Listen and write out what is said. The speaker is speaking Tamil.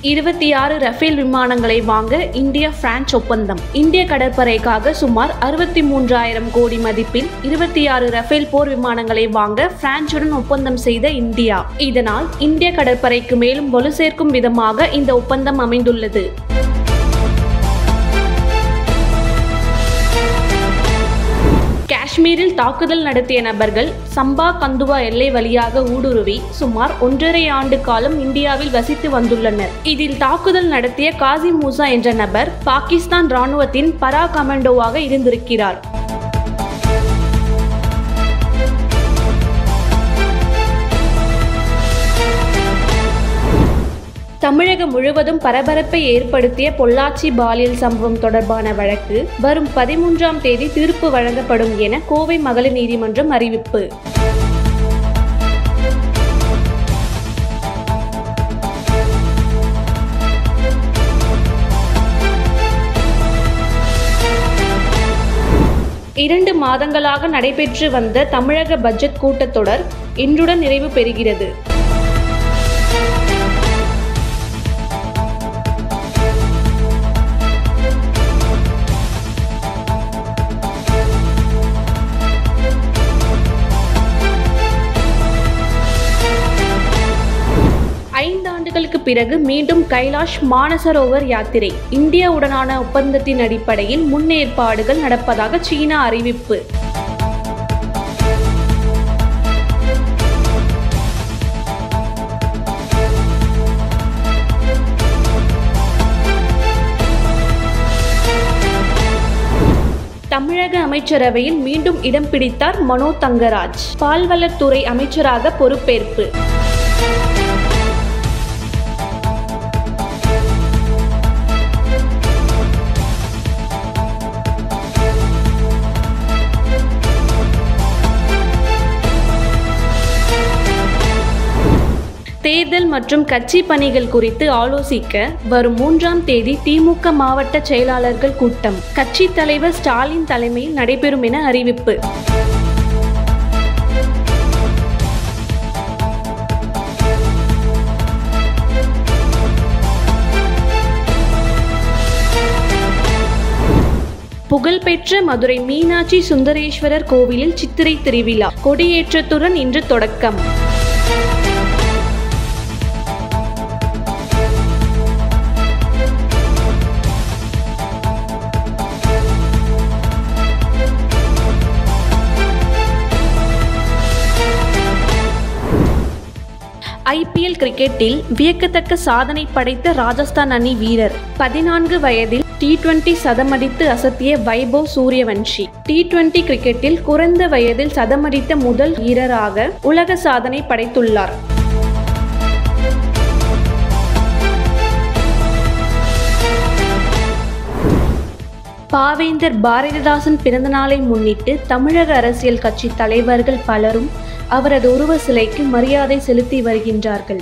26 ரஃபேல் விமானங்களை வாங்க இந்தியா பிரான்ஸ் ஒப்பந்தம். இந்திய கடற்படைக்காக சுமார் 63,000 கோடி மதிப்பில் 26 ரஃபேல் போர் விமானங்களை வாங்க பிரான்சுடன் ஒப்பந்தம் செய்த இந்தியா. இதனால் இந்திய கடற்படைக்கு மேலும் வலு சேர்க்கும் விதமாக இந்த ஒப்பந்தம் அமைந்துள்ளது. காஷ்மீரில் தாக்குதல் நடத்திய நபர்கள் சம்பா கந்துவா எல்லை வழியாக ஊடுருவி சுமார் 1.5 ஆண்டு காலம் இந்தியாவில் வசித்து வந்துள்ளனர். இதில் தாக்குதல் நடத்திய காசிம் மூசா என்ற நபர் பாகிஸ்தான் ராணுவத்தின் பரா கமாண்டோவாக இருந்திருக்கிறார். தமிழகம் முழுவதும் பரபரப்பை ஏற்படுத்திய பொள்ளாச்சி பாலியல் சம்பவம் தொடர்பான வழக்கு வரும் 13ஆம் தேதி தீர்ப்பு வழங்கப்படும் என கோவை மகளிர் நீதிமன்றம் அறிவிப்பு. இரண்டு மாதங்களாக நடைபெற்று வந்த தமிழக பட்ஜெட் கூட்டத்தொடர் இன்றுடன் நிறைவு பெறுகிறது. ஆண்டுகளுக்கு பிறகு மீண்டும் கைலாஷ் மானசரோவர் யாத்திரை. இந்தியாவுடனான ஒப்பந்தத்தின் அடிப்படையில் முன்னேற்பாடுகள் நடப்பதாக சீனா அறிவிப்பு. தமிழக அமைச்சரவையில் மீண்டும் இடம் பிடித்தார் மனோ தங்கராஜ். பால்வளத்துறை அமைச்சராக பொறுப்பேற்பு. தேர்தல் மற்றும் கட்சி பணிகள் குறித்து ஆலோசிக்க வரும் 3ஆம் தேதி திமுக மாவட்ட செயலாளர்கள் கூட்டம் கட்சி தலைவர் ஸ்டாலின் தலைமையில் நடைபெறும் என அறிவிப்பு. புகழ்பெற்ற மதுரை மீனாட்சி சுந்தரேஸ்வரர் கோவிலில் சித்திரை திருவிழா கொடியேற்றத்துடன் இன்று தொடக்கம். IPL கிரிக்கெட்டில் வியக்கத்தக்க சாதனை படைத்த ராஜஸ்தான் அணி வீரர் 14 வயதில் T20 சதமடித்து அசத்திய வைபவ் சூரியவன்ஷி T20 கிரிக்கெட்டில் குறைந்த வயதில் சதமடித்த முதல் வீரராக உலக சாதனை படைத்துள்ளார். பாவேந்தர் பாரதிதாசன் பிறந்தநாளை முன்னிட்டு தமிழக அரசியல் கட்சி தலைவர்கள் பலரும் அவரது உருவ சிலைக்கு மரியாதை செலுத்தி வருகின்றார்கள்.